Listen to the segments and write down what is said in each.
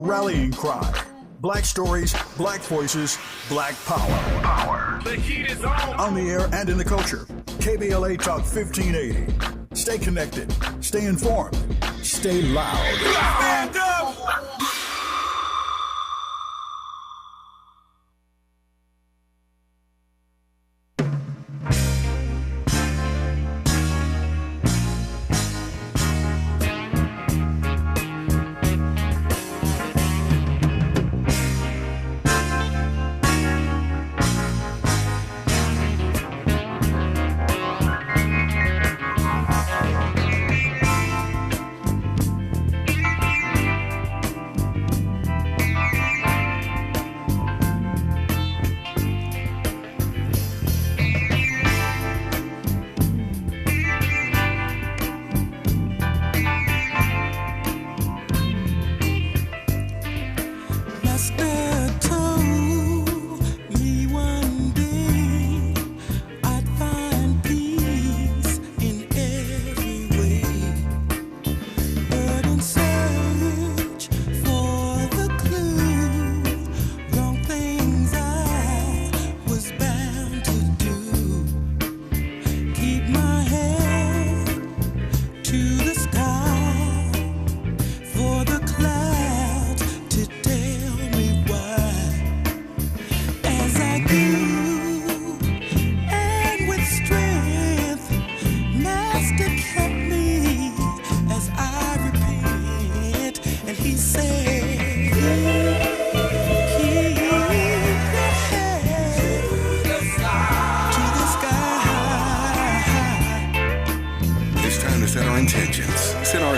Rallying cry. Black stories, black voices, black power. The heat is on. On the air and in the culture. KBLA Talk 1580. Stay connected. Stay informed. Stay loud. Stand up.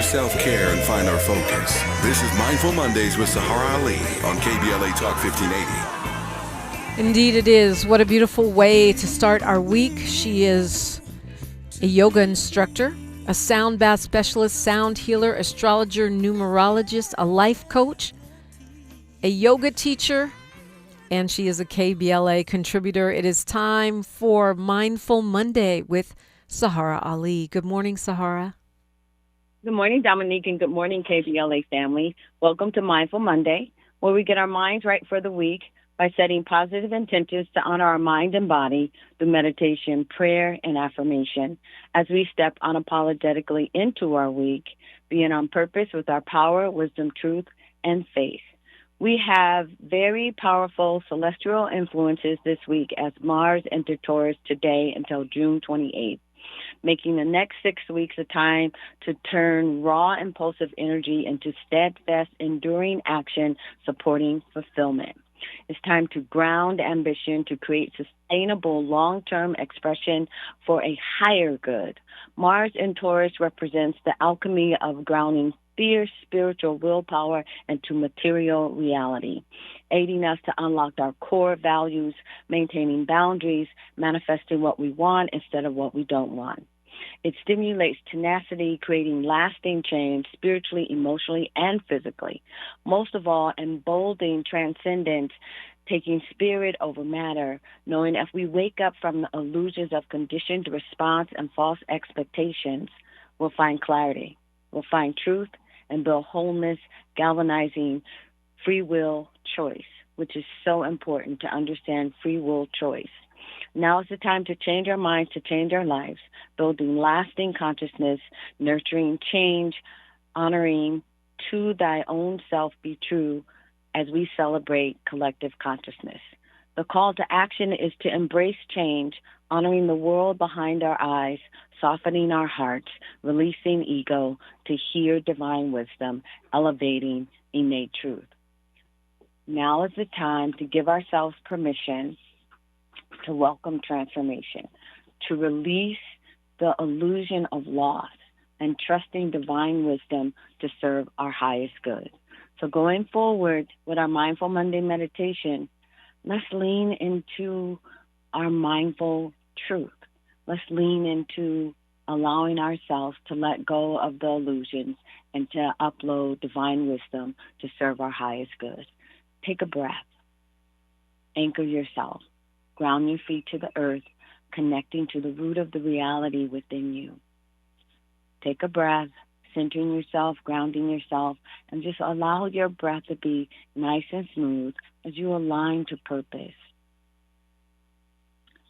Self-care and find our focus. This is Mindful Mondays with Saharah Ali on KBLA Talk 1580. Indeed it is. What a beautiful way to start our week. She is a yoga instructor, a sound bath specialist, sound healer, astrologer, numerologist, a life coach, a yoga teacher, and she is a KBLA contributor. It is time for Mindful Monday with Saharah Ali. Good morning, Saharah. Good morning, Dominique, and good morning, KBLA family. Welcome to Mindful Monday, where we get our minds right for the week by setting positive intentions to honor our mind and body through meditation, prayer, and affirmation as we step unapologetically into our week, being on purpose with our power, wisdom, truth, and faith. We have very powerful celestial influences this week as Mars enters Taurus today until June 28th. Making the next 6 weeks a time to turn raw, impulsive energy into steadfast, enduring action, supporting fulfillment. It's time to ground ambition to create sustainable long-term expression for a higher good. Mars in Taurus represents the alchemy of grounding fierce spiritual willpower into material reality, aiding us to unlock our core values, maintaining boundaries, manifesting what we want instead of what we don't want. It stimulates tenacity, creating lasting change spiritually, emotionally, and physically. Most of all, emboldening transcendence, taking spirit over matter, knowing if we wake up from the illusions of conditioned response and false expectations, we'll find clarity, we'll find truth, and build wholeness, galvanizing free will choice, which is so important to understand free will choice. Now is the time to change our minds, to change our lives, building lasting consciousness, nurturing change, honoring to thy own self be true as we celebrate collective consciousness. The call to action is to embrace change, honoring the world behind our eyes, softening our hearts, releasing ego to hear divine wisdom, elevating innate truth. Now is the time to give ourselves permission to welcome transformation, to release the illusion of loss, and trusting divine wisdom to serve our highest good. So going forward with our Mindful Monday meditation, let's lean into our mindful truth. Let's lean into allowing ourselves to let go of the illusions and to upload divine wisdom to serve our highest good. Take a breath. Anchor yourself. Ground your feet to the earth, connecting to the root of the reality within you. Take a breath. centering yourself, grounding yourself, and just allow your breath to be nice and smooth as you align to purpose,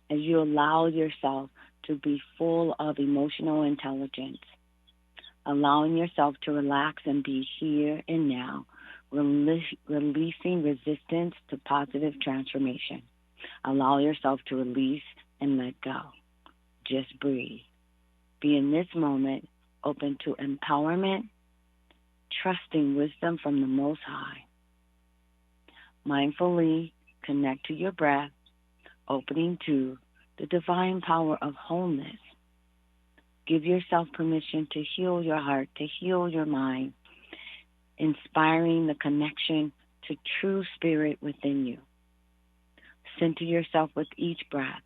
as you allow yourself to be full of emotional intelligence, allowing yourself to relax and be here and now, releasing resistance to positive transformation. Allow yourself to release and let go. Just breathe. Be in this moment open to empowerment, trusting wisdom from the Most High. Mindfully connect to your breath, opening to the divine power of wholeness. Give yourself permission to heal your heart, to heal your mind, inspiring the connection to true spirit within you. Center yourself with each breath.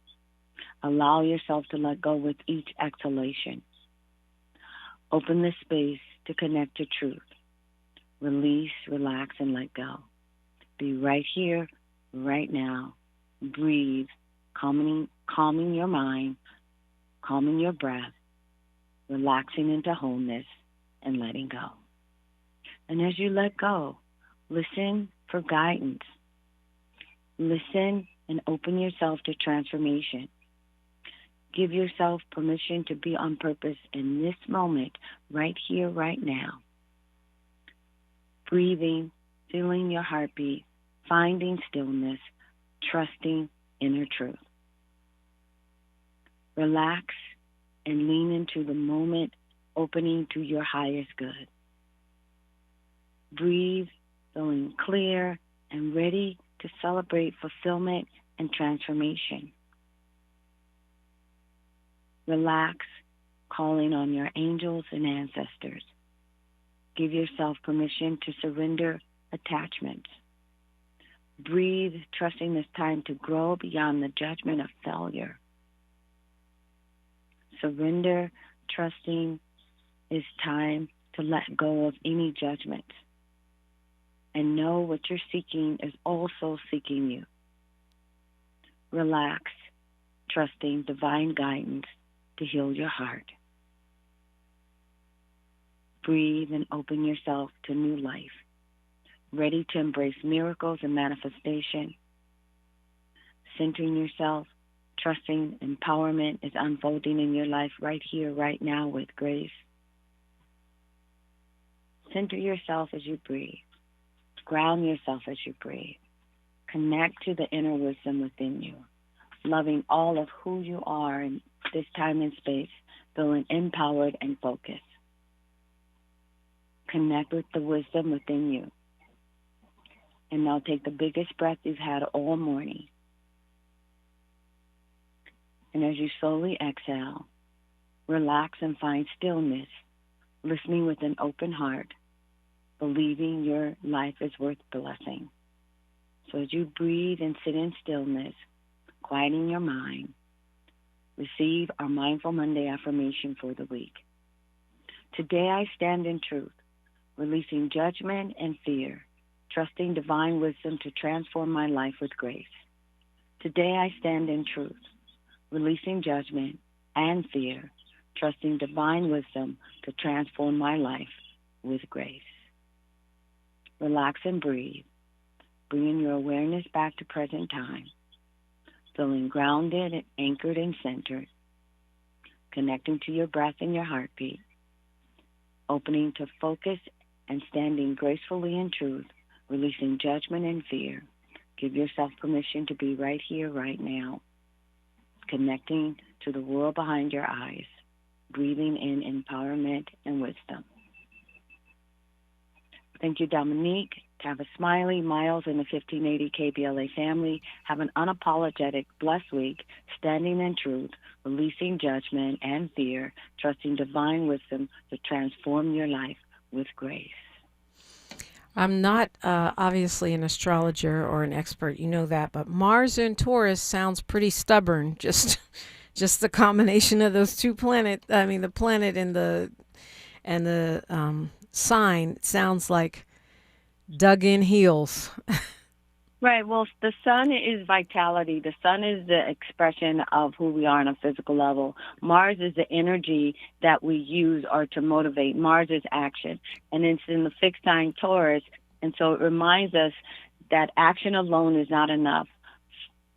Allow yourself to let go with each exhalation. Open the space to connect to truth. Release, relax, and let go. Be right here, right now. Breathe, calming your mind, calming your breath, relaxing into wholeness, and letting go. And as you let go, listen for guidance. Listen and open yourself to transformation. Give yourself permission to be on purpose in this moment, right here, right now. Breathing, feeling your heartbeat, finding stillness, trusting inner truth. Relax and lean into the moment, opening to your highest good. Breathe, feeling clear and ready to celebrate fulfillment and transformation. Relax, calling on your angels and ancestors. Give yourself permission to surrender attachments. Breathe, trusting this time to grow beyond the judgment of failure. Surrender, trusting it's time to let go of any judgment. And know what you're seeking is also seeking you. Relax, trusting divine guidance to heal your heart. Breathe and open yourself to new life, ready to embrace miracles and manifestation. Centering yourself, trusting empowerment is unfolding in your life right here, right now with grace. Center yourself as you breathe. Ground yourself as you breathe. Connect to the inner wisdom within you, loving all of who you are in this time and space, feeling empowered and focused. Connect with the wisdom within you. And now take the biggest breath you've had all morning. And as you slowly exhale, relax and find stillness, listening with an open heart, believing your life is worth blessing. So as you breathe and sit in stillness, quieting your mind, receive our Mindful Monday affirmation for the week. Today I stand in truth, releasing judgment and fear, trusting divine wisdom to transform my life with grace. Today I stand in truth, releasing judgment and fear, trusting divine wisdom to transform my life with grace. Relax and breathe, bringing your awareness back to present time, feeling grounded and anchored and centered, connecting to your breath and your heartbeat, opening to focus and standing gracefully in truth, releasing judgment and fear. Give yourself permission to be right here, right now, connecting to the world behind your eyes, breathing in empowerment and wisdom. Thank you, Dominique. Have a smiley, Miles, and the 1580 KBLA family. Have an unapologetic, blessed week, standing in truth, releasing judgment and fear, trusting divine wisdom to transform your life with grace. I'm not obviously an astrologer or an expert, you know that, but Mars in Taurus sounds pretty stubborn. Just the combination of those two planets. I mean, the planet and the sign sounds like dug in heels. Right. Well, the sun is vitality. The sun is the expression of who we are on a physical level. Mars is the energy that we use or to motivate. Mars is action. And it's in the fixed sign Taurus. And so it reminds us that action alone is not enough.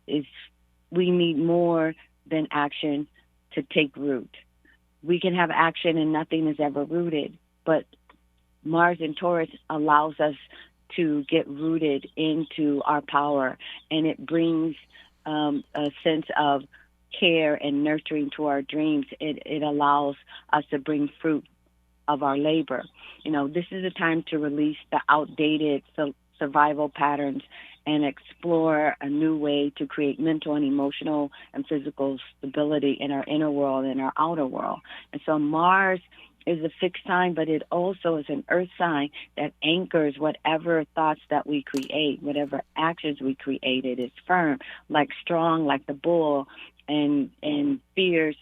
Is we need more than action to take root. We can have action and nothing is ever rooted, but Mars in Taurus allows us to get rooted into our power, and it brings a sense of care and nurturing to our dreams. It allows us to bring fruit of our labor. This is a time to release the outdated survival patterns and explore a new way to create mental and emotional and physical stability in our inner world and our outer world. And so Mars is a fixed sign, but it also is an earth sign that anchors whatever thoughts that we create, whatever actions we create. It is firm, like strong, like the bull, and fierce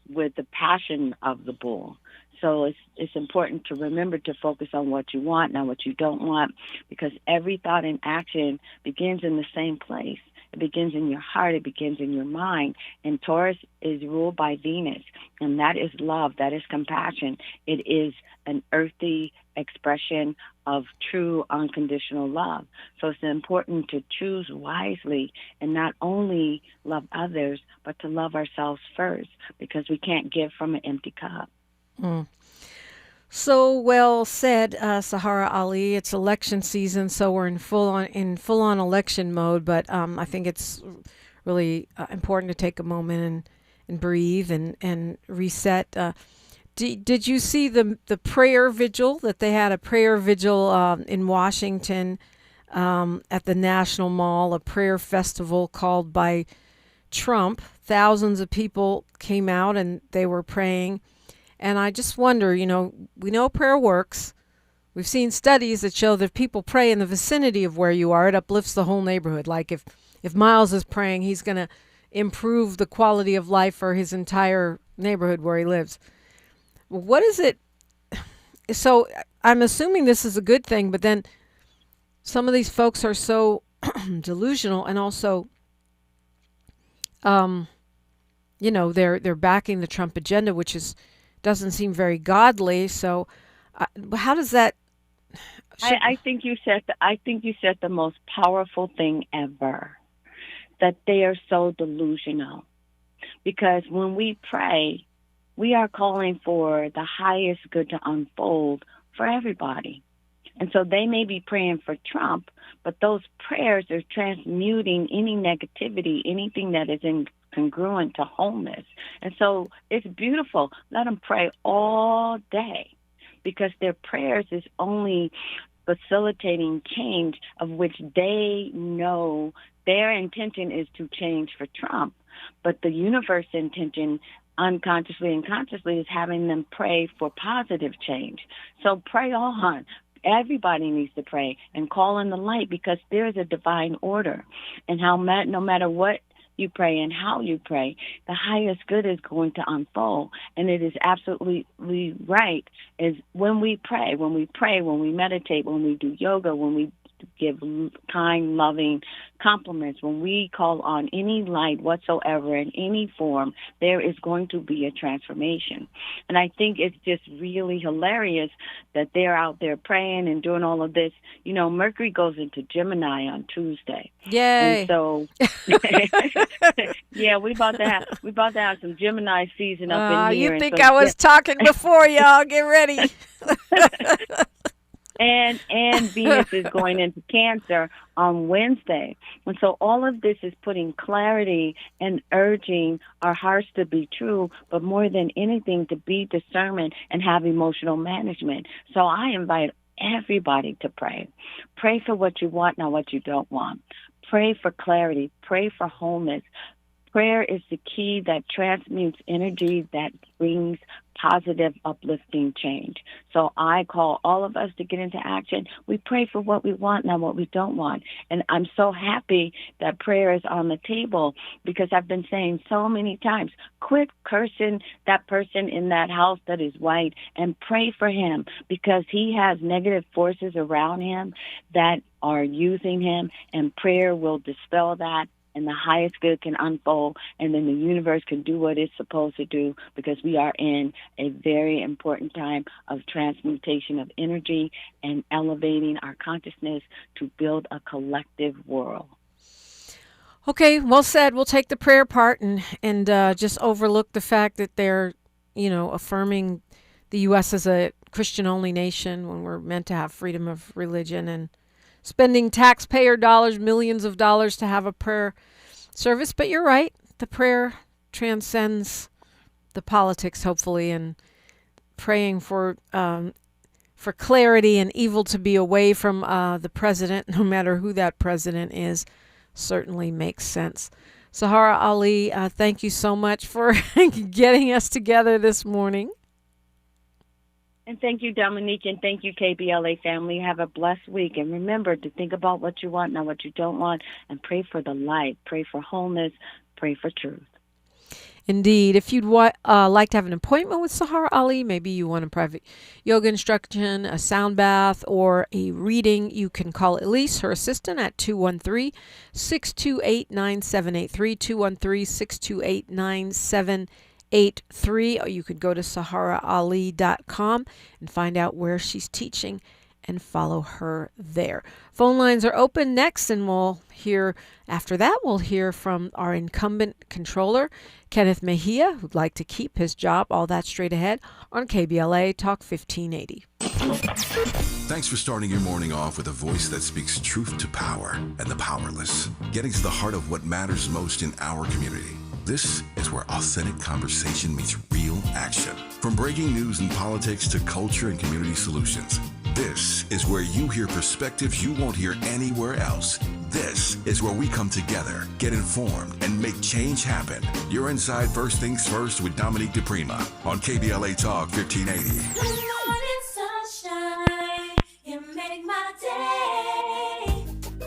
with the passion of the bull. So it's important to remember to focus on what you want, not what you don't want, because every thought and action begins in the same place. It begins in your heart. It begins in your mind. And Taurus is ruled by Venus, and that is love. That is compassion. It is an earthy expression of true unconditional love. So it's important to choose wisely and not only love others, but to love ourselves first, because we can't give from an empty cup. Mm. So well said, Saharah Ali. It's election season, so we're in full on election mode. But I think it's really important to take a moment and breathe and reset. Did you see the prayer vigil that they had? A prayer vigil in Washington at the National Mall, a prayer festival called by Trump. Thousands of people came out and they were praying. And I just wonder, we know prayer works. We've seen studies that show that if people pray in the vicinity of where you are, it uplifts the whole neighborhood. Like if Miles is praying, he's going to improve the quality of life for his entire neighborhood where he lives. What is it? So I'm assuming this is a good thing, but then some of these folks are so delusional, and also, they're backing the Trump agenda, which doesn't seem very godly. So, how does that? I think you said the most powerful thing ever. That they are so delusional, because when we pray, we are calling for the highest good to unfold for everybody. And so they may be praying for Trump, but those prayers are transmuting any negativity, anything that is incongruent to wholeness. And so it's beautiful. Let them pray all day, because their prayers is only facilitating change, of which they know their intention is to change for Trump. But the universe intention, unconsciously and consciously, is having them pray for positive change. So pray on. Everybody needs to pray and call in the light, because there is a divine order. And no matter what you pray and how you pray, the highest good is going to unfold. And it is absolutely right, is when we pray, when we meditate, when we do yoga, when we give kind, loving compliments, when we call on any light whatsoever in any form, there is going to be a transformation. And I think it's just really hilarious that they're out there praying and doing all of this. Mercury goes into Gemini on Tuesday. Yay. And so yeah, we about to have some Gemini season up in here. You think I was talking before y'all? Get ready. And Venus is going into Cancer on Wednesday. And so all of this is putting clarity and urging our hearts to be true, but more than anything, to be discernment and have emotional management. So I invite everybody to pray. Pray for what you want, not what you don't want. Pray for clarity. Pray for wholeness. Prayer is the key that transmutes energy that brings positive, uplifting change. So I call all of us to get into action. We pray for what we want, not what we don't want. And I'm so happy that prayer is on the table, because I've been saying so many times, quit cursing that person in that house that is white and pray for him, because he has negative forces around him that are using him, and prayer will dispel that, and the highest good can unfold, and then the universe can do what it's supposed to do, because we are in a very important time of transmutation of energy and elevating our consciousness to build a collective world. Okay, well said. We'll take the prayer part and just overlook the fact that they're, affirming the U.S. as a Christian-only nation when we're meant to have freedom of religion, and spending taxpayer dollars, millions of dollars, to have a prayer service. But you're right. The prayer transcends the politics, hopefully, and praying for clarity and evil to be away from the president, no matter who that president is, certainly makes sense. Saharah Ali, thank you so much for getting us together this morning. And thank you, Dominique, and thank you, KBLA family. Have a blessed week. And remember to think about what you want, not what you don't want, and pray for the light, pray for wholeness, pray for truth. Indeed. If you'd like to have an appointment with Saharah Ali, maybe you want a private yoga instruction, a sound bath, or a reading, you can call Elise, her assistant, at 213-628-9783, 213-628-9783. Or you could go to saharahali.com and find out where she's teaching and follow her there. Phone lines are open next, and we'll hear from our incumbent controller, Kenneth Mejia, who'd like to keep his job. All that straight ahead on KBLA Talk 1580. Thanks for starting your morning off with a voice that speaks truth to power and the powerless, getting to the heart of what matters most in our community. This is where authentic conversation meets real action. From breaking news and politics to culture and community solutions, this is where you hear perspectives you won't hear anywhere else. This is where we come together, get informed, and make change happen. You're inside First Things First with Dominique DePrima on KBLA Talk 1580. Good morning, sunshine. You make my day.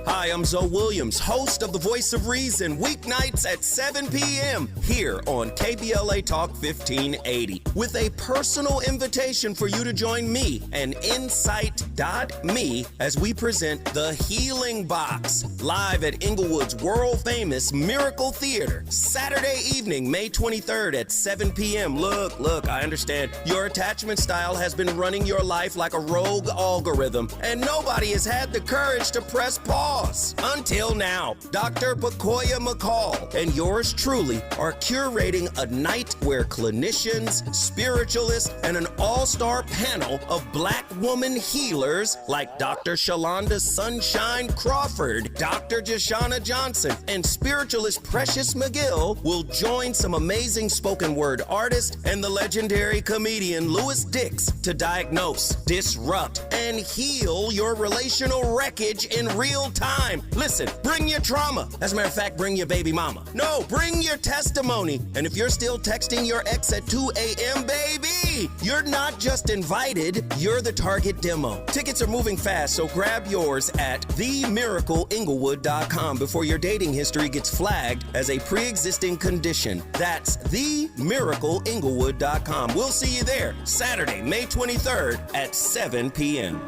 Hi, I'm Zoe Williams, host of The Voice of Reason, weeknights at 7 p.m. here on KBLA Talk 1580, with a personal invitation for you to join me and Insight.me as we present The Healing Box, live at Inglewood's world-famous Miracle Theater, Saturday evening, May 23rd at 7 p.m. Look, I understand your attachment style has been running your life like a rogue algorithm, and nobody has had the courage to press pause. Until now, Dr. Bakoya McCall and yours truly are curating a night where clinicians, spiritualists, and an all-star panel of Black woman healers like Dr. Shalonda Sunshine Crawford, Dr. Jashana Johnson, and spiritualist Precious McGill will join some amazing spoken word artists and the legendary comedian Louis Dix to diagnose, disrupt, and heal your relational wreckage in real time. Listen, bring your trauma. As a matter of fact, bring your baby mama. No, bring your testimony. And if you're still texting your ex at 2 a.m., baby, you're not just invited, you're the target demo. Tickets are moving fast, so grab yours at themiracleinglewood.com before your dating history gets flagged as a pre-existing condition. That's themiracleinglewood.com. We'll see you there Saturday, May 23rd at 7 p.m.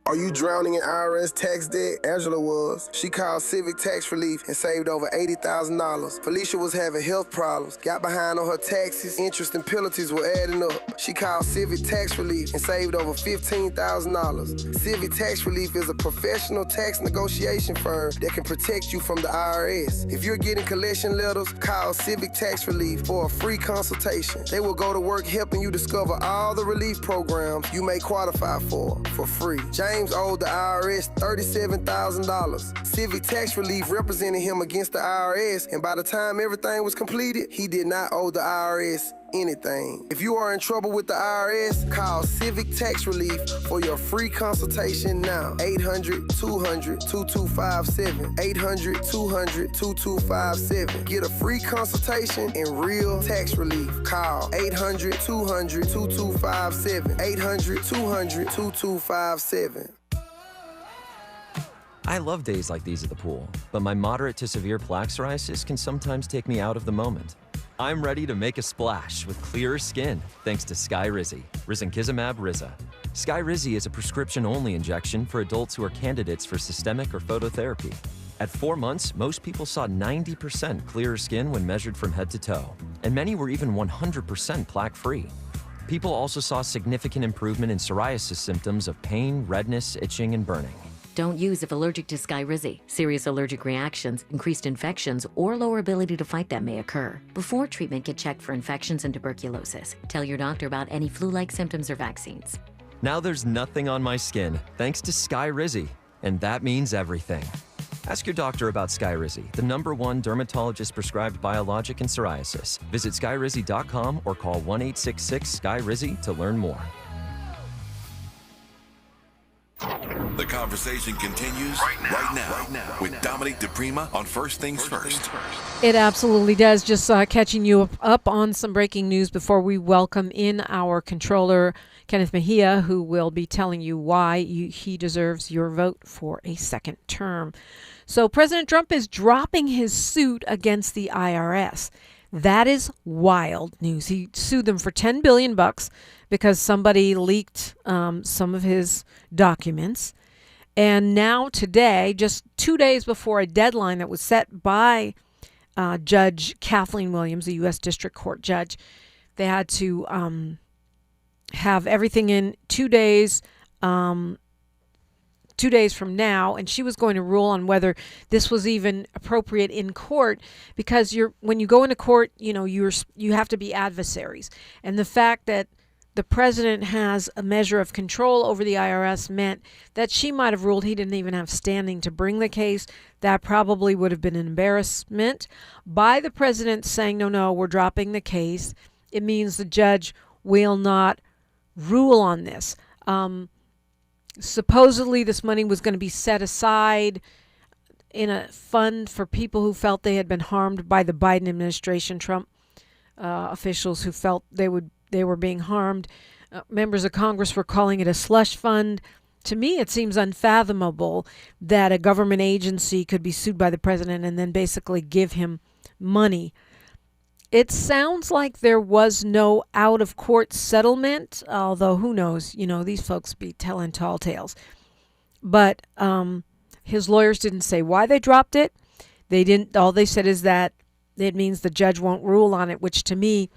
Are you drowning in IRS tax debt? Angela was. She called Civic Tax Relief and saved over $80,000. Felicia was having health problems, got behind on her taxes, interest and penalties were adding up. She called Civic Tax Relief and saved over $15,000. Civic Tax Relief is a professional tax negotiation firm that can protect you from the IRS. If you're getting collection letters, call Civic Tax Relief for a free consultation. They will go to work helping you discover all the relief programs you may qualify for free. James owed the IRS $37,000. Civic Tax Relief represented him against the IRS, and by the time everything was completed, he did not owe the IRS anything. If you are in trouble with the IRS, call Civic Tax Relief for your free consultation now. 800-200-2257. 800-200-2257. Get a free consultation and real tax relief. Call 800-200-2257. 800-200-2257. I love days like these at the pool, but my moderate to severe plaque psoriasis can sometimes take me out of the moment. I'm ready to make a splash with clearer skin thanks to Skyrizi, risankizumab Riza. Skyrizi is a prescription-only injection for adults who are candidates for systemic or phototherapy. At 4 months, most people saw 90% clearer skin when measured from head to toe, and many were even 100% plaque-free. People also saw significant improvement in psoriasis symptoms of pain, redness, itching, and burning. Don't use if allergic to Skyrizi. Serious allergic reactions, increased infections, or lower ability to fight them may occur. Before treatment, get checked for infections and tuberculosis. Tell your doctor about any flu-like symptoms or vaccines. Now there's nothing on my skin thanks to Skyrizi, and that means everything. Ask your doctor about Skyrizi, the #1 dermatologist-prescribed biologic in psoriasis. Visit skyrizi.com or call 1-866-SKY-RIZI to learn more. The conversation continues right now with Dominique DePrima on First Things First. It absolutely does. Just catching you up on some breaking news before we welcome in our controller, Kenneth Mejia, who will be telling you why he deserves your vote for a second term. So President Trump is dropping his suit against the IRS. That is wild news. He sued them for $10 billion because somebody leaked some of his documents. And now today, just 2 days before a deadline that was set by Judge Kathleen Williams, a U.S. District Court judge, they had to have everything in 2 days, 2 days from now, and she was going to rule on whether this was even appropriate in court, because when you go into court, you have to be adversaries, and the fact that the president has a measure of control over the IRS meant that she might have ruled he didn't even have standing to bring the case. That probably would have been an embarrassment. By the president saying, no, we're dropping the case, it means the judge will not rule on this. Supposedly, this money was going to be set aside in a fund for people who felt they had been harmed by the Biden administration, Trump officials who felt they were being harmed. Members of Congress were calling it a slush fund. To me, it seems unfathomable that a government agency could be sued by the president and then basically give him money. It sounds like there was no out-of-court settlement, although who knows? These folks be telling tall tales. But his lawyers didn't say why they dropped it. They didn't. All they said is that it means the judge won't rule on it, which to me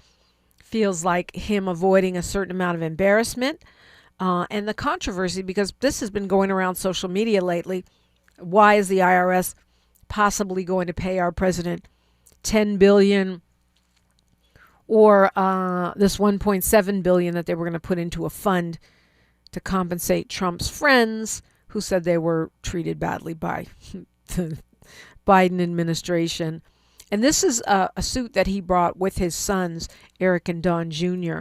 feels like him avoiding a certain amount of embarrassment and the controversy, because this has been going around social media lately. Why is the IRS possibly going to pay our president $10 billion or this $1.7 billion that they were going to put into a fund to compensate Trump's friends who said they were treated badly by the Biden administration? And this is a suit that he brought with his sons, Eric and Don Jr.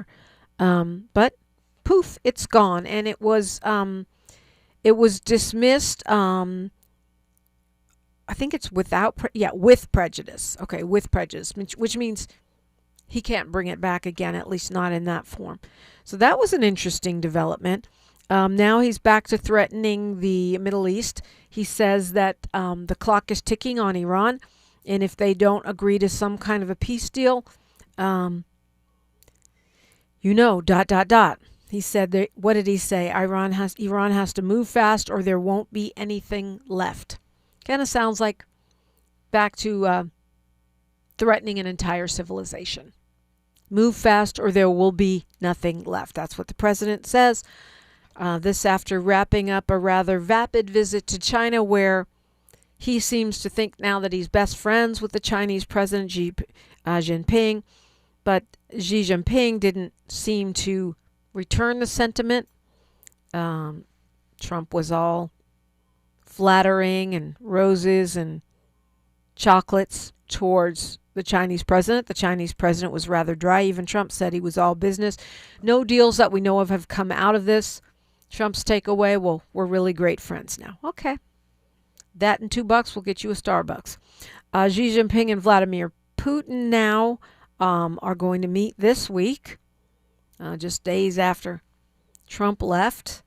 But poof, it's gone, and it was dismissed. I think it's with prejudice. Okay, with prejudice, which means he can't bring it back again, at least not in that form. So that was an interesting development. Now he's back to threatening the Middle East. He says that the clock is ticking on Iran. And if they don't agree to some kind of a peace deal, He said, what did he say? Iran has to move fast or there won't be anything left. Kind of sounds like back to threatening an entire civilization. Move fast or there will be nothing left. That's what the president says. This after wrapping up a rather vapid visit to China, where he seems to think now that he's best friends with the Chinese president, Xi Jinping. But Xi Jinping didn't seem to return the sentiment. Trump was all flattering and roses and chocolates towards the Chinese president. The Chinese president was rather dry. Even Trump said he was all business. No deals that we know of have come out of this. Trump's takeaway, well, we're really great friends now. Okay. That and $2 will get you a Starbucks. Xi Jinping and Vladimir Putin now are going to meet this week, just days after Trump left.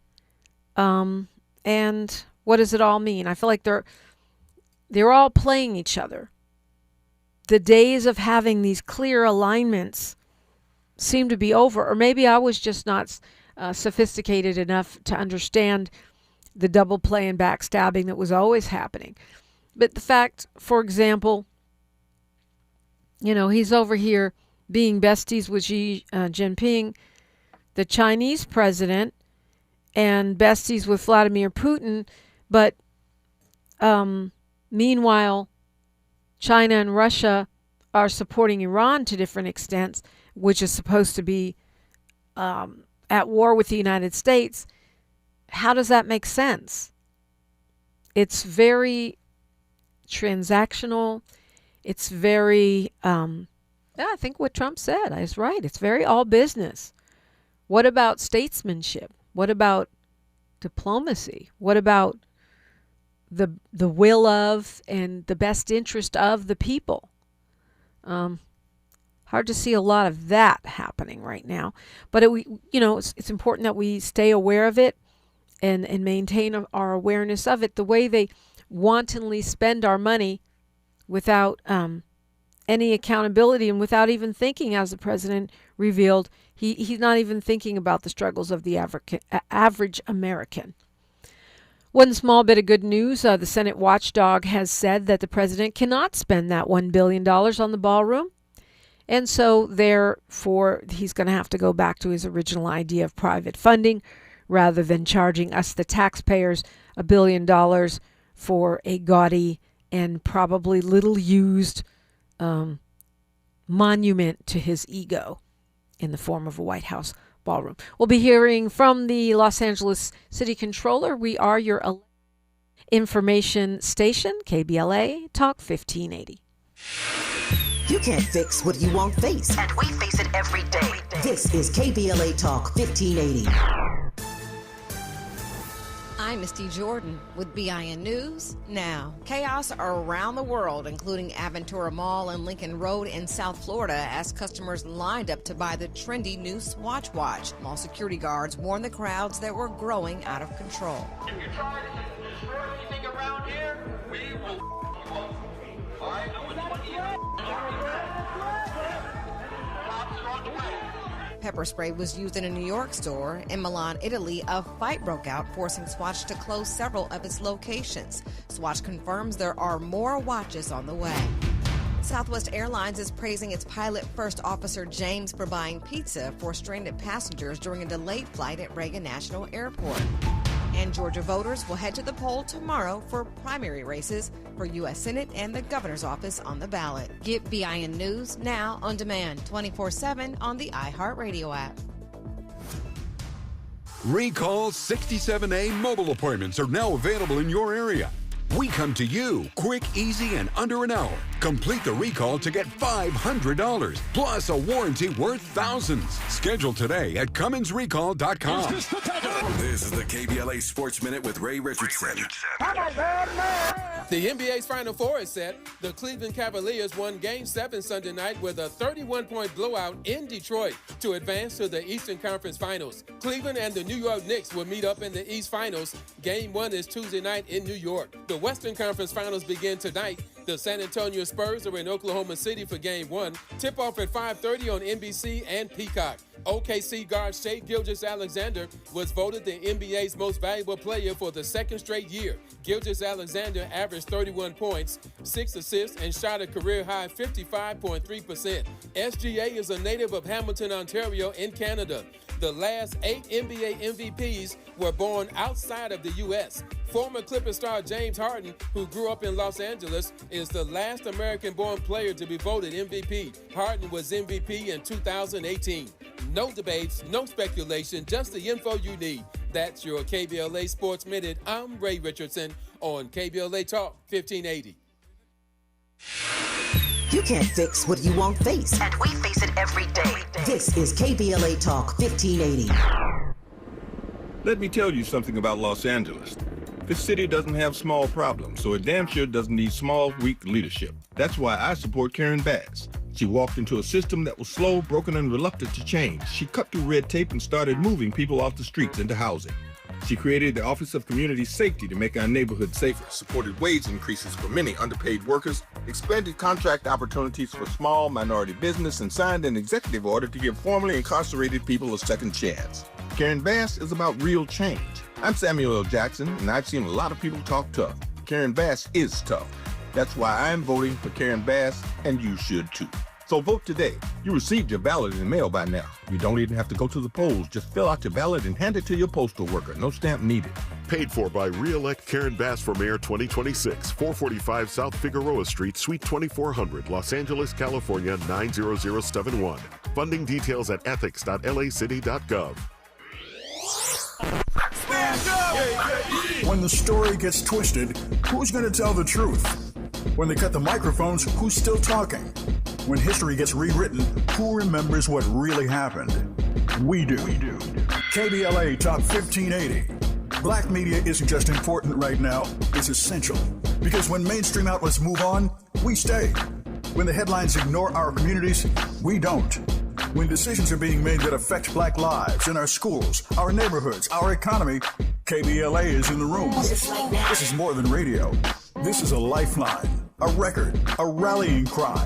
And what does it all mean? I feel like they're all playing each other. The days of having these clear alignments seem to be over, or maybe I was just not sophisticated enough to understand the double play and backstabbing that was always happening. But the fact, for example, he's over here being besties with Xi Jinping, the Chinese president, and besties with Vladimir Putin, but meanwhile, China and Russia are supporting Iran to different extents, which is supposed to be at war with the United States. How does that make sense? It's very transactional. It's very, I think what Trump said is right. It's very all business. What about statesmanship? What about diplomacy? What about the will of and the best interest of the people? Hard to see a lot of that happening right now. But it's important that we stay aware of it and maintain our awareness of it. The way they wantonly spend our money without any accountability and without even thinking, as the president revealed, he's not even thinking about the struggles of the average American. One small bit of good news, the Senate watchdog has said that the president cannot spend that $1 billion on the ballroom. And so therefore, he's going to have to go back to his original idea of private funding rather than charging us, the taxpayers, $1 billion for a gaudy and probably little used monument to his ego in the form of a White House ballroom. We'll be hearing from the Los Angeles City Controller. We are your information station, KBLA Talk 1580. You can't fix what you won't face. And we face it every day. This is KBLA Talk 1580. I'm Misty Jordan with BIN News Now. Chaos around the world, including Aventura Mall and Lincoln Road in South Florida, as customers lined up to buy the trendy new Swatch watch. Mall security guards warned the crowds that were growing out of control. If you try to destroy anything around here, we will you up. All right? I wouldn't want you Cops are on the way. Pepper spray was used in a New York store. In Milan, Italy, a fight broke out, forcing Swatch to close several of its locations. Swatch confirms there are more watches on the way. Southwest Airlines is praising its pilot first officer James for buying pizza for stranded passengers during a delayed flight at Reagan National Airport. And Georgia voters will head to the poll tomorrow for primary races for U.S. Senate and the governor's office on the ballot. Get BIN News now on demand 24/7 on the iHeartRadio app. Recall 67A mobile appointments are now available in your area. We come to you quick, easy, and under an hour. Complete the recall to get $500 plus a warranty worth thousands. Schedule today at CummonsRecall.com. This is the KBLA Sports Minute with Ray Richardson. The NBA's Final Four is set. The Cleveland Cavaliers won Game 7 Sunday night with a 31-point blowout in Detroit to advance to the Eastern Conference Finals. Cleveland and the New York Knicks will meet up in the East Finals. Game 1 is Tuesday night in New York. The Western Conference Finals begin tonight. The San Antonio Spurs are in Oklahoma City for Game 1. Tip-off at 5:30 on NBC and Peacock. OKC guard Shai Gilgeous-Alexander was voted the NBA's most valuable player for the second straight year. Gilgeous-Alexander averaged 31 points, 6 assists, and shot a career-high 55.3%. SGA is a native of Hamilton, Ontario in Canada. The last 8 NBA MVPs were born outside of the U.S. Former Clipper star James Harden, who grew up in Los Angeles, is the last American-born player to be voted MVP. Harden was MVP in 2018. No debates, no speculation, just the info you need. That's your KBLA Sports Minute. I'm Ray Richardson on KBLA Talk 1580. You can't fix what you won't face. And we face it every day. This is KBLA Talk 1580. Let me tell you something about Los Angeles. This city doesn't have small problems, so it damn sure doesn't need small, weak leadership. That's why I support Karen Bass. She walked into a system that was slow, broken, and reluctant to change. She cut through red tape and started moving people off the streets into housing. She created the Office of Community Safety to make our neighborhoods safer, supported wage increases for many underpaid workers, expanded contract opportunities for small minority business, and signed an executive order to give formerly incarcerated people a second chance. Karen Bass is about real change. I'm Samuel L. Jackson, and I've seen a lot of people talk tough. Karen Bass is tough. That's why I'm voting for Karen Bass, and you should too. So vote today. You received your ballot in the mail by now. You don't even have to go to the polls. Just fill out your ballot and hand it to your postal worker. No stamp needed. Paid for by Re-elect Karen Bass for Mayor 2026, 445 South Figueroa Street, Suite 2400, Los Angeles, California, 90071. Funding details at ethics.lacity.gov. When the story gets twisted, who's going to tell the truth? When they cut the microphones, who's still talking? When history gets rewritten, who remembers what really happened? We do. KBLA Talk 1580. Black media isn't just important right now, it's essential. Because when mainstream outlets move on, we stay. When the headlines ignore our communities, we don't. When decisions are being made that affect black lives in our schools, our neighborhoods, our economy, KBLA is in the room. This is more than radio. This is a lifeline, a record, a rallying cry.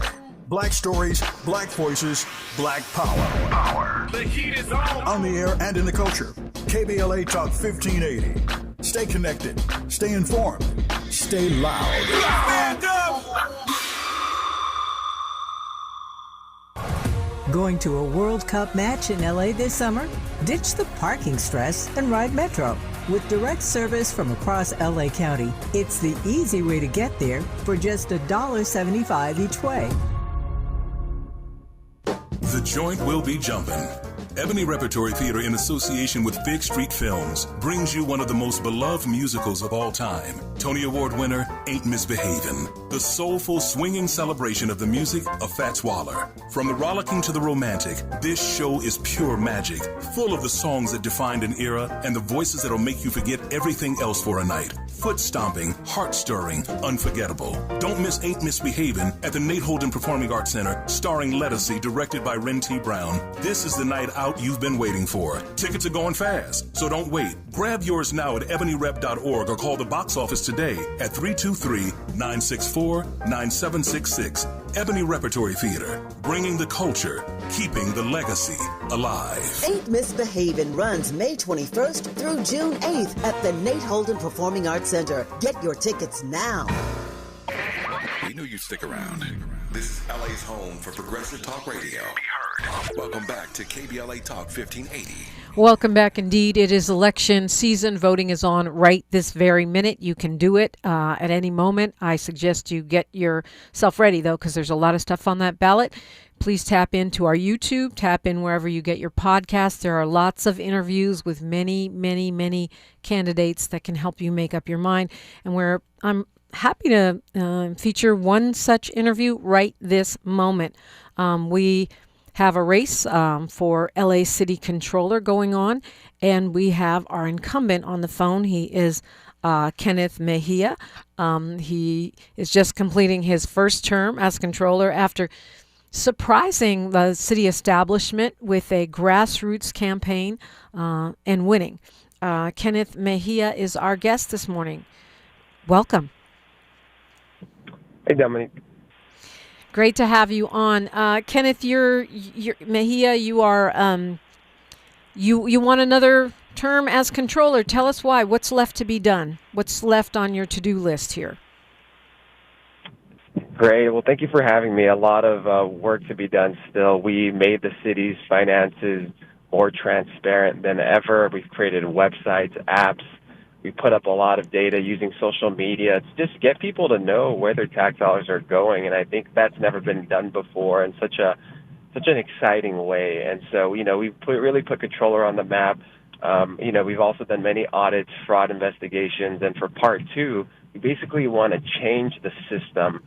Black stories, black voices, black power. The heat is on. On the air and in the culture. KBLA Talk 1580. Stay connected. Stay informed. Stay loud. Stand up. Going to a World Cup match in LA this summer? Ditch the parking stress and ride Metro. With direct service from across LA County, it's the easy way to get there for just $1.75 each way. The joint will be jumping. Ebony Repertory Theater, in association with Fig Street Films, brings you one of the most beloved musicals of all time. Tony Award winner, Ain't Misbehavin'. The soulful, swinging celebration of the music of Fats Waller. From the rollicking to the romantic, this show is pure magic, full of the songs that defined an era and the voices that'll make you forget everything else for a night. Foot stomping, heart stirring, unforgettable. Don't miss Ain't Misbehavin' at the Nate Holden Performing Arts Center, starring Lettucey, directed by Ren T. Brown. This is the night out you've been waiting for. Tickets are going fast, so don't wait. Grab yours now at ebonyrep.org or call the box office today at 323-964-9766. Ebony Repertory Theater, bringing the culture, keeping the legacy alive. Ain't Misbehavin' runs May 21st through June 8th at the Nate Holden Performing Arts Center. Get your tickets now. We knew you'd stick around. This is LA's home for progressive talk radio. Welcome back to KBLA Talk 1580. Welcome back indeed. It is election season. Voting is on right this very minute. You can do it at any moment. I suggest you get yourself ready, though, because there's a lot of stuff on that ballot. Please tap into our YouTube, tap in wherever you get your podcasts. There are lots of interviews with many, many, many candidates that can help you make up your mind. And where I'm happy to feature one such interview right this moment. We have a race for LA City Controller going on, and we have our incumbent on the phone. He is Kenneth Mejia. He is just completing his first term as controller after surprising the city establishment with a grassroots campaign and winning. Kenneth Mejia is our guest this morning. Welcome. Hey, Dominique. Great to have you on, Kenneth. You're Mejia. You are you want another term as controller. Tell us why. What's left to be done? What's left on your to-do list here? Great. Well, thank you for having me. A lot of work to be done still. We made the city's finances more transparent than ever. We've created websites, apps. We put up a lot of data using social media to just get people to know where their tax dollars are going, and I think that's never been done before in such an exciting way. And so, we've really put controller on the map. We've also done many audits, fraud investigations, and for part two, we basically want to change the system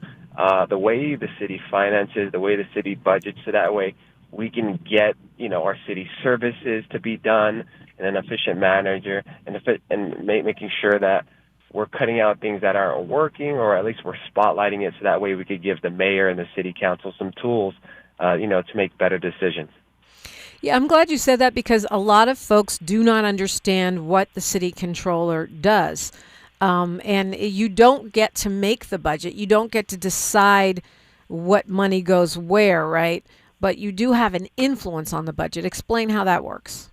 the way the city finances, the way the city budgets, so that way we can get, our city services to be done in an efficient manner, and making sure that we're cutting out things that aren't working, or at least we're spotlighting it, so that way we could give the mayor and the city council some tools, to make better decisions. Yeah, I'm glad you said that, because a lot of folks do not understand what the city controller does. And you don't get to make the budget. You don't get to decide what money goes where, right? But you do have an influence on the budget. Explain how that works.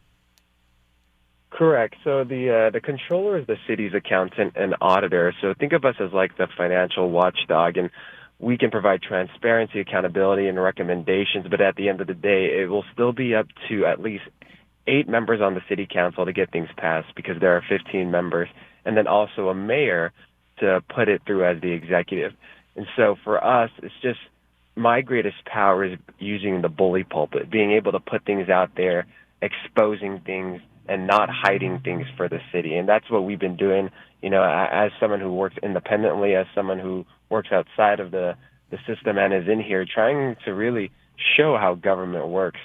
Correct. So the controller is the city's accountant and auditor. So think of us as like the financial watchdog, and we can provide transparency, accountability, and recommendations. But at the end of the day, it will still be up to at least 8 members on the city council to get things passed, because there are 15 members, and then also a mayor to put it through as the executive. And so for us, it's just my greatest power is using the bully pulpit, being able to put things out there, exposing things, and not hiding things for the city. And that's what we've been doing, as someone who works independently, as someone who works outside of the system and is in here, trying to really show how government works.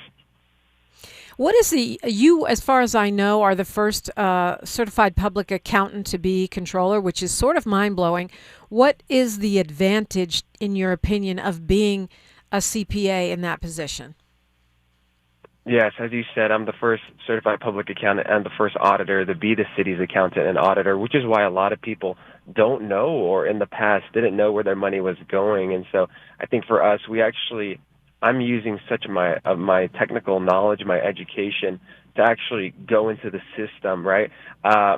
What is you, as far as I know, are the first certified public accountant to be controller, which is sort of mind-blowing. What is the advantage, in your opinion, of being a CPA in that position? Yes, as you said, I'm the first certified public accountant and the first auditor to be the city's accountant and auditor, which is why a lot of people don't know, or in the past didn't know where their money was going. And so I think for us, I'm using such my technical knowledge, my education, to actually go into the system, right?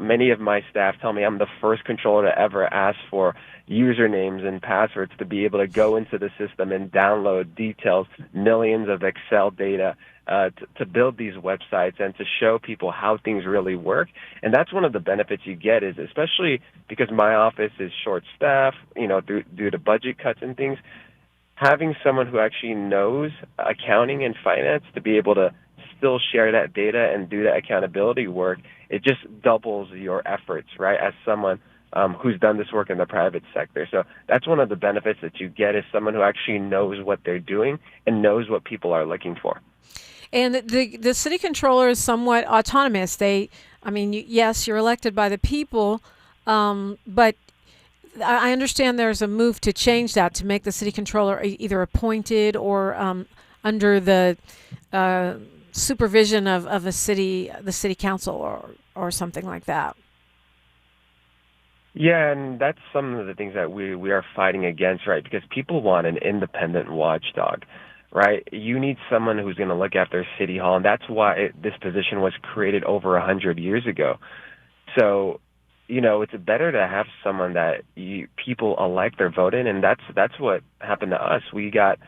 Many of my staff tell me I'm the first controller to ever ask for usernames and passwords to be able to go into the system and download details, millions of Excel data, to build these websites and to show people how things really work. And that's one of the benefits you get, is especially because my office is short-staffed, due to budget cuts and things, having someone who actually knows accounting and finance to be able to still share that data and do that accountability work, it just doubles your efforts, right, as someone who's done this work in the private sector. So that's one of the benefits that you get, is someone who actually knows what they're doing and knows what people are looking for. And the city controller is somewhat autonomous. Yes, you're elected by the people, but I understand there's a move to change that, to make the city controller either appointed or under the supervision of the city council or something like that. Yeah, and that's some of the things that we are fighting against, right? Because people want an independent watchdog, right? You need someone who's going to look after City Hall, and that's why this position was created over 100 years ago. So, it's better to have someone that people elect or vote in, and that's what happened to us. We got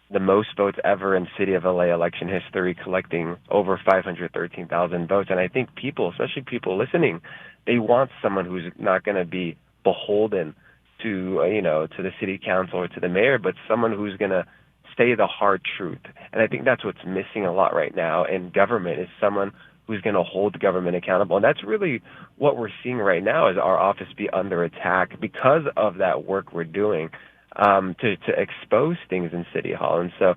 the most votes ever in City of LA election history, collecting over 513,000 votes. And I think people, especially people listening, they want someone who's not going to be beholden to the city council or to the mayor, but someone who's going to say the hard truth. And I think that's what's missing a lot right now in government, is someone who's going to hold the government accountable. And that's really what we're seeing right now, is our office be under attack because of that work we're doing to expose things in City Hall. And so,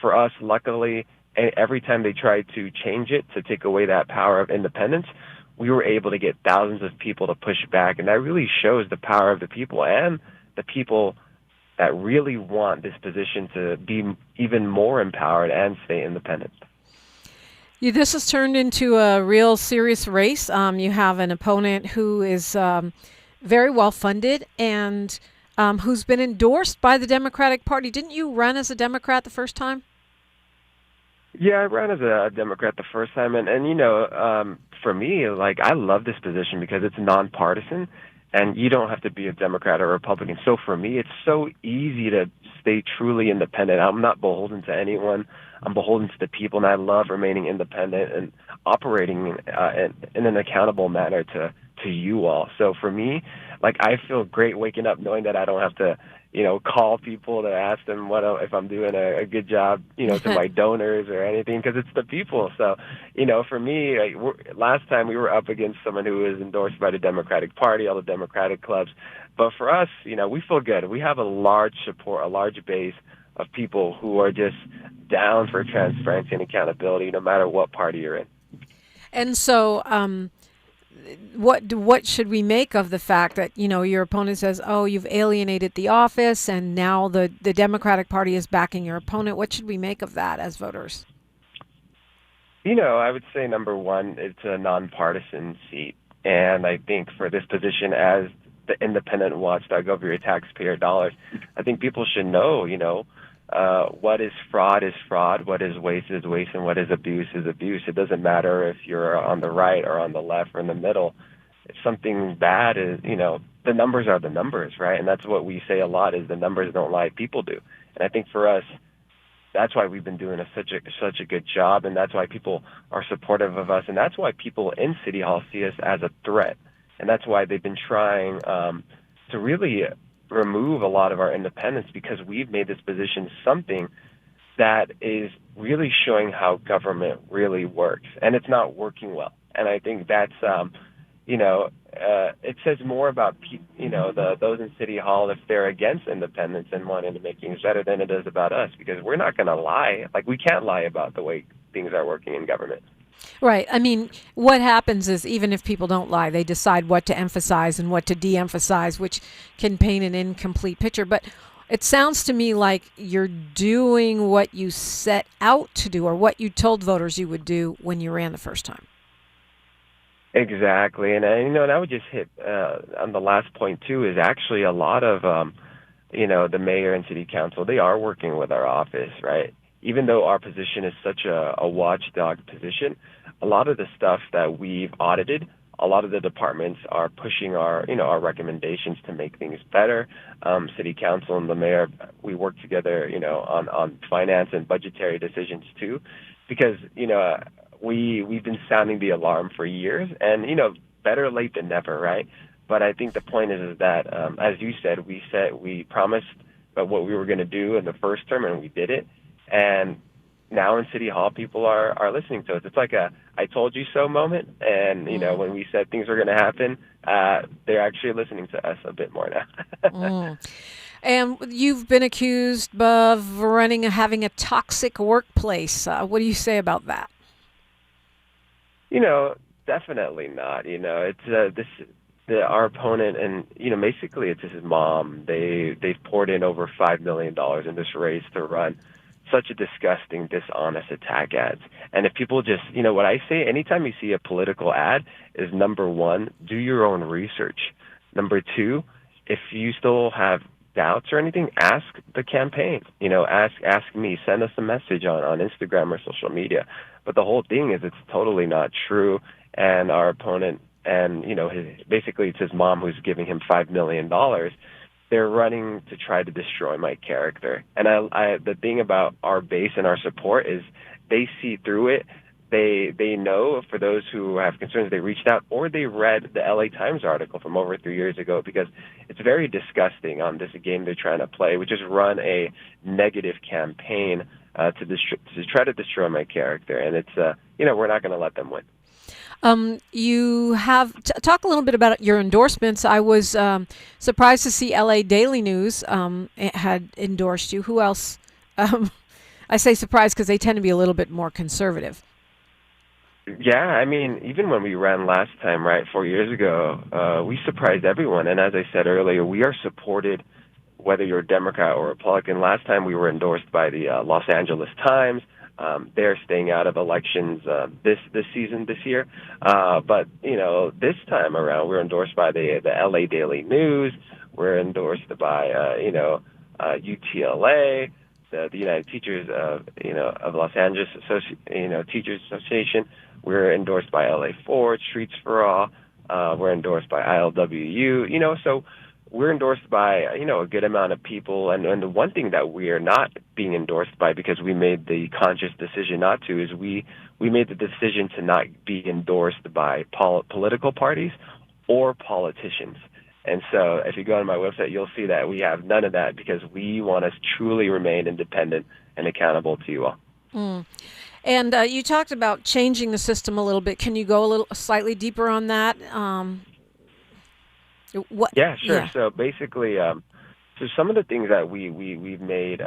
for us, luckily, every time they tried to change it to take away that power of independence, we were able to get thousands of people to push back. And that really shows the power of the people, and the people that really want this position to be even more empowered and stay independent. This has turned into a real serious race. You have an opponent who is very well funded and who's been endorsed by the Democratic Party. Didn't you run as a Democrat the first time? Yeah, I ran as a Democrat the first time. And for me, I love this position because it's nonpartisan, and you don't have to be a Democrat or Republican. So for me, it's so easy to stay truly independent. I'm not beholden to anyone. I'm beholden to the people, and I love remaining independent and operating in an accountable manner to you all. So for me, like, I feel great waking up knowing that I don't have to, call people to ask them if I'm doing a good job, to my donors or anything, because it's the people. So, for me, last time we were up against someone who was endorsed by the Democratic Party, all the Democratic clubs. But for us, we feel good. We have a large support, a large base of people who are just down for transparency and accountability, no matter what party you're in. And so, what should we make of the fact that, your opponent says, oh, you've alienated the office, and now the Democratic Party is backing your opponent? What should we make of that as voters? I would say, number one, it's a nonpartisan seat. And I think for this position as the independent watchdog over your taxpayer dollars, I think people should know, what is fraud, what is waste, and what is abuse. It doesn't matter if you're on the right or on the left or in the middle. If something bad is, the numbers are the numbers, right? And that's what we say a lot is the numbers don't lie, people do. And I think for us, that's why we've been doing such a good job, and that's why people are supportive of us, and that's why people in City Hall see us as a threat. And that's why they've been trying to really remove a lot of our independence, because we've made this position something that is really showing how government really works, and it's not working well. And I think that's, it says more about, those in City Hall if they're against independence and wanting to make things better than it does about us, because we're not going to lie. Like, we can't lie about the way things are working in government. Right. I mean, what happens is even if people don't lie, they decide what to emphasize and what to de-emphasize, which can paint an incomplete picture. But it sounds to me like you're doing what you set out to do, or what you told voters you would do when you ran the first time. Exactly. And, and I would just hit on the last point, too, is actually a lot of, the mayor and city council, they are working with our office, right? Even though our position is such a watchdog position, a lot of the stuff that we've audited, a lot of the departments are pushing our recommendations to make things better. City council and the mayor, we work together, on finance and budgetary decisions too, because, we've been sounding the alarm for years, and, better late than never, right? But I think the point is that, as you said, we promised what we were going to do in the first term, and we did it. And now in City Hall, people are listening to us. It's like a I told you so moment. And, when we said things were going to happen, they're actually listening to us a bit more now. And you've been accused of having a toxic workplace. What do you say about that? Definitely not. It's our opponent, and basically it's his mom. They've poured in over $5 million in this race to run such a disgusting, dishonest attack ads. And if people just, what I say, anytime you see a political ad, is number one, do your own research. Number two, if you still have doubts or anything, ask the campaign. Ask me, send us a message on Instagram or social media. But the whole thing is it's totally not true. And our opponent, and basically it's his mom who's giving him $5 million. They're running to try to destroy my character. And the thing about our base and our support is they see through it. They know, for those who have concerns, they reached out, or they read the LA Times article from over 3 years ago, because it's very disgusting on this game they're trying to play, which is run a negative campaign to try to destroy my character. And it's, we're not going to let them win. You have talk a little bit about your endorsements. I was surprised to see LA Daily News had endorsed you. Who else? I say surprised because they tend to be a little bit more conservative. Yeah, I mean, even when we ran last time, right, 4 years ago, we surprised everyone. And as I said earlier, we are supported whether you're a Democrat or Republican. Last time we were endorsed by the Los Angeles Times. They're staying out of elections this year. But, this time around, we're endorsed by the LA Daily News. We're endorsed by, UTLA, the United Teachers of Los Angeles Teachers Association. We're endorsed by LA Ford, Streets for All. We're endorsed by ILWU. So we're endorsed by, a good amount of people. And the one thing that we are not being endorsed by, because we made the conscious decision not to, is we made the decision to not be endorsed by political parties or politicians. And so if you go on my website, you'll see that we have none of that because we want to truly remain independent and accountable to you all. And you talked about changing the system a little bit. Can you go slightly deeper on that? What? Yeah, sure. Yeah. So basically, so some of the things that we've made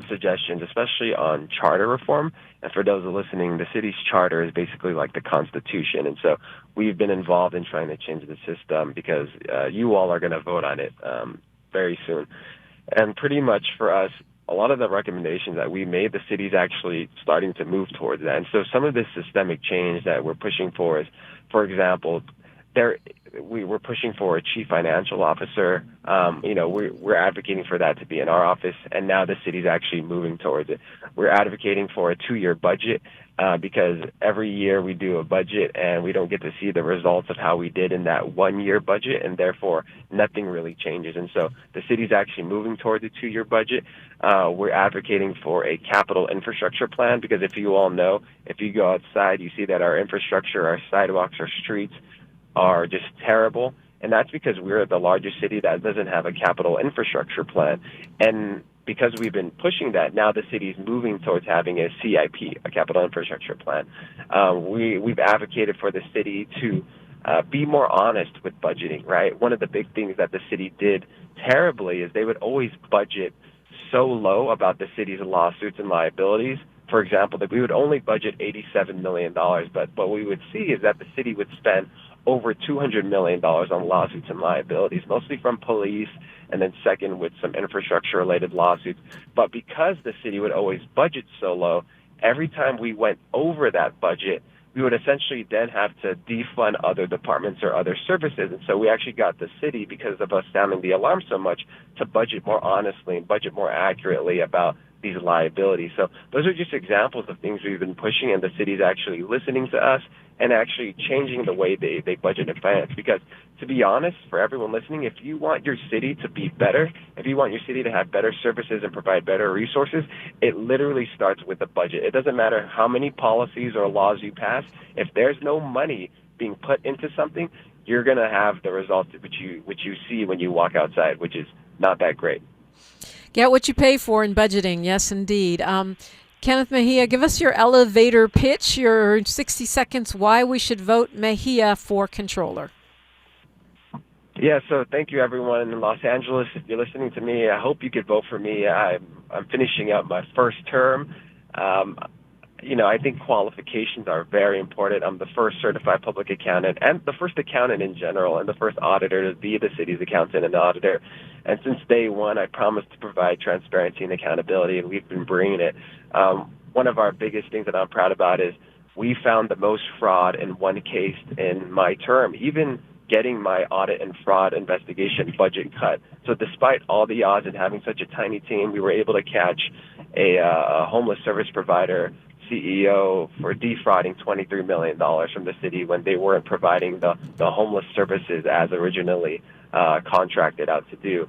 suggestions, especially on charter reform, and for those listening, the city's charter is basically like the Constitution, and so we've been involved in trying to change the system because you all are going to vote on it very soon. And pretty much for us, a lot of the recommendations that we made, the city's actually starting to move towards that. And so some of this systemic change that we're pushing for is, for example, we're pushing for a chief financial officer. We're advocating for that to be in our office, and now the city's actually moving towards it. We're advocating for a 2-year budget because every year we do a budget and we don't get to see the results of how we did in that 1-year budget, and therefore nothing really changes. And so the city's actually moving towards a 2-year budget. We're advocating for a capital infrastructure plan because if you all know, if you go outside, you see that our infrastructure, our sidewalks, our streets are just terrible. And that's because we're the largest city that doesn't have a capital infrastructure plan. And because we've been pushing that, now the city's moving towards having a CIP, a capital infrastructure plan. We've advocated for the city to be more honest with budgeting, right? One of the big things that the city did terribly is they would always budget so low about the city's lawsuits and liabilities. For example, that we would only budget $87 million, but what we would see is that the city would spend over $200 million on lawsuits and liabilities, mostly from police, and then second with some infrastructure-related lawsuits. But because the city would always budget so low, every time we went over that budget, we would essentially then have to defund other departments or other services. And so we actually got the city, because of us sounding the alarm so much, to budget more honestly and budget more accurately about these liabilities. So those are just examples of things we've been pushing, and the city's actually listening to us and actually changing the way they budget and finance. Because to be honest, for everyone listening, if you want your city to be better, if you want your city to have better services and provide better resources, it literally starts with the budget. It doesn't matter how many policies or laws you pass. If there's no money being put into something, you're going to have the results which you see when you walk outside, which is not that great. Get what you pay for in budgeting. Yes, indeed. Kenneth Mejia, give us your elevator pitch, your 60 seconds, why we should vote Mejia for controller. Yeah, so thank you, everyone in Los Angeles. If you're listening to me, I hope you could vote for me. I'm finishing up my first term. I think qualifications are very important. I'm the first certified public accountant and the first accountant in general and the first auditor to be the city's accountant and auditor. And since day one, I promised to provide transparency and accountability, and we've been bringing it. One of our biggest things that I'm proud about is we found the most fraud in one case in my term, even getting my audit and fraud investigation budget cut. So despite all the odds and having such a tiny team, we were able to catch a homeless service provider CEO for defrauding $23 million from the city when they weren't providing the homeless services as originally contracted out to do.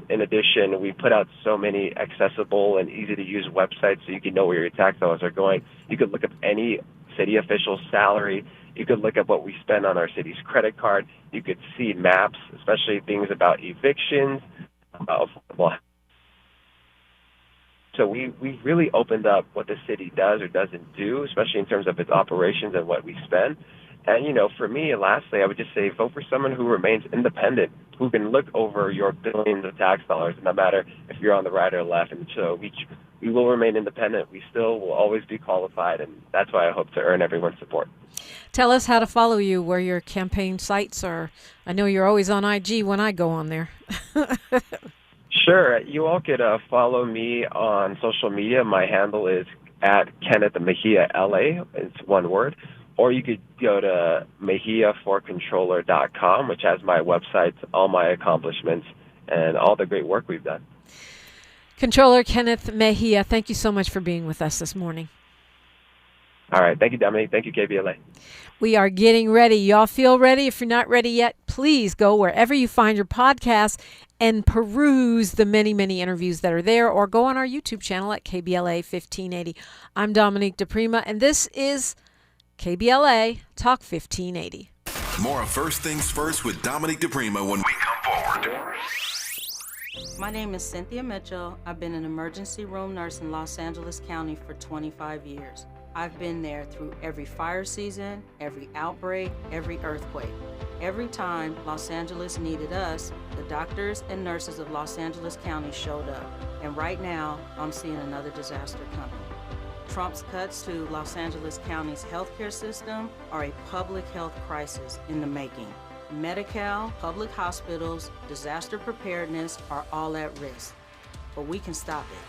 In addition, we put out so many accessible and easy-to-use websites so you can know where your tax dollars are going. You could look up any city official's salary. You could look up what we spend on our city's credit card. You could see maps, especially things about evictions, So we really opened up what the city does or doesn't do, especially in terms of its operations and what we spend. And, for me, lastly, I would just say vote for someone who remains independent, who can look over your billions of tax dollars, no matter if you're on the right or left. And so we will remain independent. We still will always be qualified, and that's why I hope to earn everyone's support. Tell us how to follow you, where your campaign sites are. I know you're always on IG when I go on there. Sure. You all could follow me on social media. My handle is at Kenneth Mejia LA. It's one word. Or you could go to mejiaforcontroller.com, which has my websites, all my accomplishments, and all the great work we've done. Controller Kenneth Mejia, thank you so much for being with us this morning. All right. Thank you, Dominique. Thank you, KBLA. We are getting ready. Y'all feel ready? If you're not ready yet, please go wherever you find your podcast and peruse the many, many interviews that are there, or go on our YouTube channel at KBLA 1580. I'm Dominique DePrima, and this is KBLA Talk 1580. More of First Things First with Dominique DePrima when we come forward. My name is Cynthia Mitchell. I've been an emergency room nurse in Los Angeles County for 25 years. I've been there through every fire season, every outbreak, every earthquake. Every time Los Angeles needed us, the doctors and nurses of Los Angeles County showed up. And right now, I'm seeing another disaster coming. Trump's cuts to Los Angeles County's healthcare system are a public health crisis in the making. Medi-Cal, public hospitals, disaster preparedness are all at risk, but we can stop it.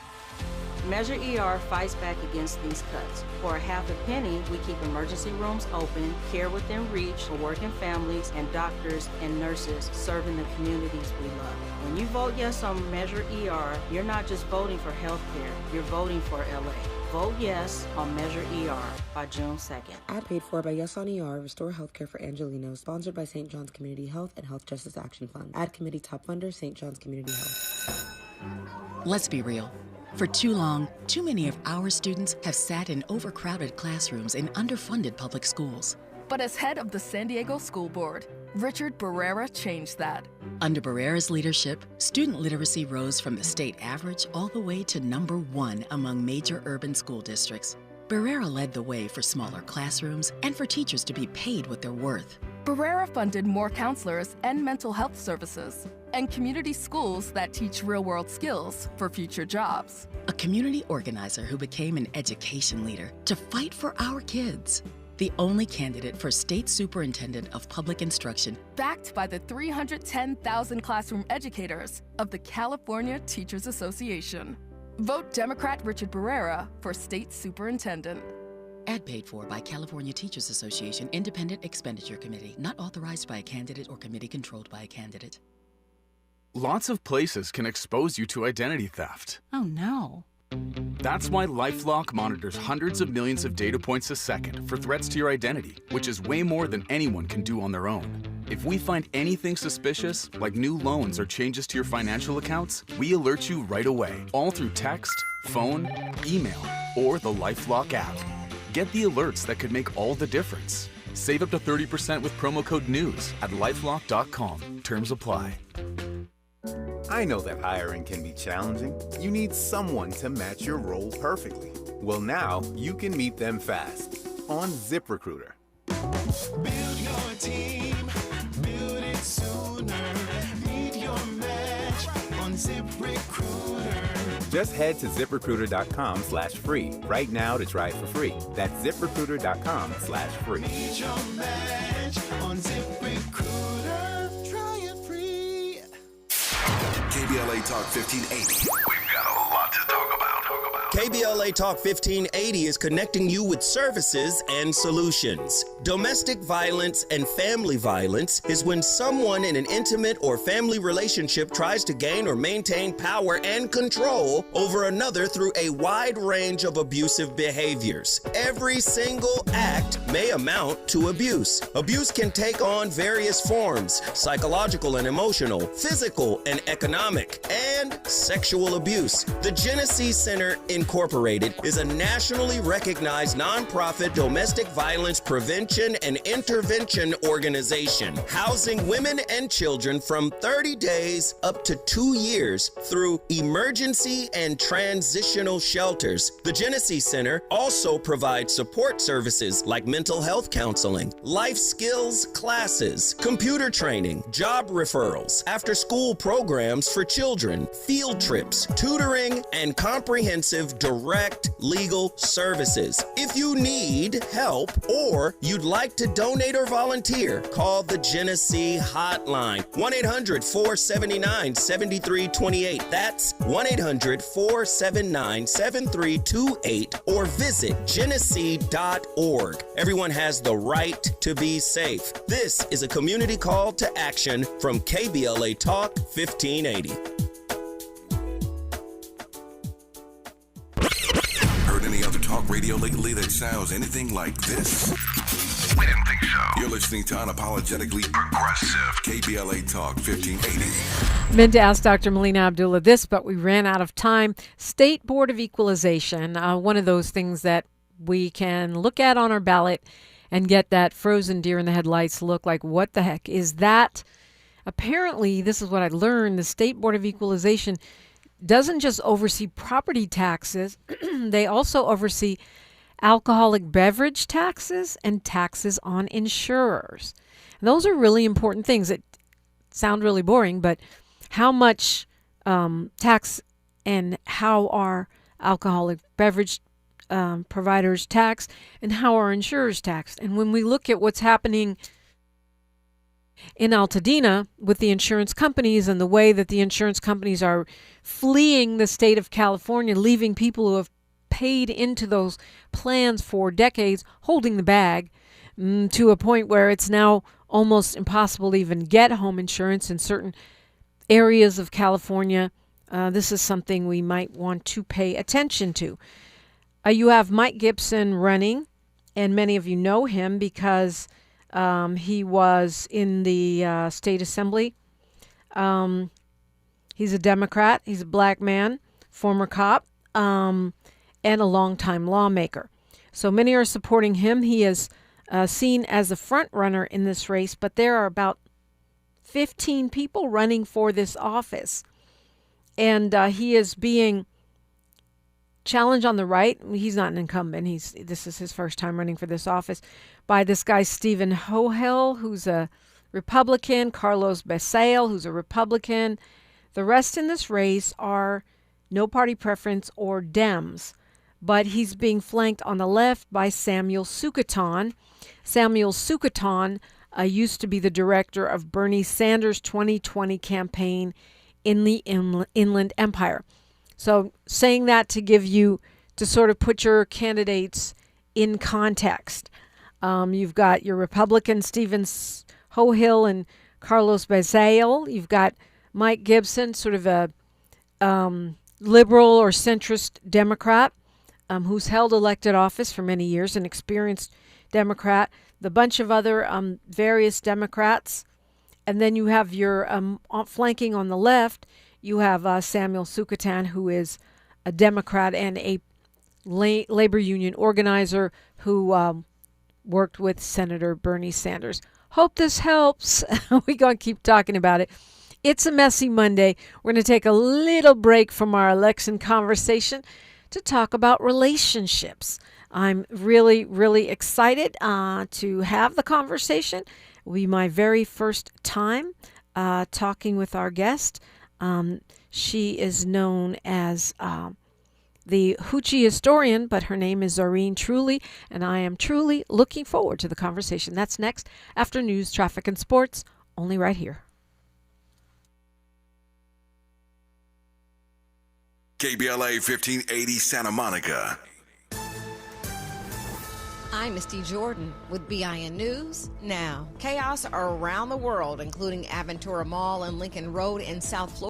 Measure ER fights back against these cuts. For a half a penny, we keep emergency rooms open, care within reach for working families, and doctors and nurses serving the communities we love. When you vote yes on Measure ER, you're not just voting for healthcare, you're voting for LA. Vote yes on Measure ER by June 2nd. Ad paid for by Yes on ER, Restore Healthcare for Angelinos, sponsored by St. John's Community Health and Health Justice Action Fund. Ad committee top funder, St. John's Community Health. Let's be real. For too long, too many of our students have sat in overcrowded classrooms in underfunded public schools. But as head of the San Diego School Board, Richard Barrera changed that. Under Barrera's leadership, student literacy rose from the state average all the way to #1 among major urban school districts. Barrera led the way for smaller classrooms and for teachers to be paid what they're worth. Barrera funded more counselors and mental health services, and community schools that teach real-world skills for future jobs. A community organizer who became an education leader to fight for our kids. The only candidate for State Superintendent of Public Instruction, Backed by the 310,000 classroom educators of the California Teachers Association. Vote Democrat Richard Barrera for State Superintendent. Ad paid for by California Teachers Association Independent Expenditure Committee, not authorized by a candidate or committee controlled by a candidate. Lots of places can expose you to identity theft. Oh no. That's why LifeLock monitors hundreds of millions of data points a second for threats to your identity, which is way more than anyone can do on their own. If we find anything suspicious, like new loans or changes to your financial accounts, we alert you right away, all through text, phone, email, or the LifeLock app. Get the alerts that could make all the difference. Save up to 30% with promo code NEWS at lifelock.com. Terms apply. I know that hiring can be challenging. You need someone to match your role perfectly. Well, now you can meet them fast on ZipRecruiter. Build your team, build it sooner. Meet your match on ZipRecruiter. Just head to ZipRecruiter.com/free right now to try it for free. That's ZipRecruiter.com/free. Meet your match on ZipRecruiter. Try it free. KBLA Talk 1580. We've got a lot to talk about. KBLA Talk 1580 is connecting you with services and solutions. Domestic violence and family violence is when someone in an intimate or family relationship tries to gain or maintain power and control over another through a wide range of abusive behaviors. Every single act may amount to abuse. Abuse can take on various forms: psychological and emotional, physical and economic, and sexual abuse. The Genesee Center Incorporated is a nationally recognized nonprofit domestic violence prevention and intervention organization, housing women and children from 30 days up to 2 years through emergency and transitional shelters. The Genesee Center also provides support services like mental health counseling, life skills classes, computer training, job referrals, after-school programs for children, field trips, tutoring, and comprehensive direct legal services. If you need help or you'd like to donate or volunteer, call the Genesee Hotline, 1-800-479-7328. That's 1-800-479-7328, or visit Genesee.org. Everyone has the right to be safe. This is a community call to action from KBLA Talk 1580. Heard any other talk radio lately that sounds anything like this? We didn't think so. You're listening to Unapologetically Progressive KBLA Talk 1580. Meant to ask Dr. Melina Abdullah this, but we ran out of time. State Board of Equalization, one of those things that we can look at on our ballot and get that frozen deer in the headlights look like, what the heck is that? Apparently, this is what I learned, the State Board of Equalization doesn't just oversee property taxes, they also oversee alcoholic beverage taxes and taxes on insurers. And those are really important things that sound really boring, but how much tax and how are alcoholic beverage providers taxed and how are insurers taxed? And when we look at what's happening in Altadena with the insurance companies and the way that the insurance companies are fleeing the state of California, leaving people who have paid into those plans for decades, holding the bag to a point where it's now almost impossible to even get home insurance in certain areas of California. This is something we might want to pay attention to. You have Mike Gibson running, and many of you know him because he was in the state assembly. He's a Democrat. He's a black man, former cop, and a longtime lawmaker. So many are supporting him. He is seen as a front runner in this race, but there are about 15 people running for this office. And he is being challenged on the right. He's not an incumbent. This is his first time running for this office by this guy, Stephen Hohill, who's a Republican, Carlos Becerra, who's a Republican. The rest in this race are no party preference or Dems, but he's being flanked on the left by Samuel Sukatan. Samuel Sukatan used to be the director of Bernie Sanders' 2020 campaign in the Inland Empire. So saying that to sort of put your candidates in context. You've got your Republican Stephen Hohill and Carlos Becerra. You've got Mike Gibson, sort of a liberal or centrist Democrat who's held elected office for many years, an experienced Democrat. The bunch of other various Democrats. And then you have your flanking on the left, you have Samuel Sukatan, who is a Democrat and a labor union organizer who worked with Senator Bernie Sanders. Hope this helps. We're going to keep talking about it. It's a messy Monday. We're going to take a little break from our election conversation to talk about relationships. I'm really, really excited to have the conversation. It will be my very first time talking with our guest. She is known as the Hoochie historian, but her name is Zareen Truly, and I am truly looking forward to the conversation. That's next after news, traffic, and sports, only right here. KBLA 1580 Santa Monica. I'm Misty Jordan with BIN News Now. Chaos around the world, including Aventura Mall and Lincoln Road in South Florida.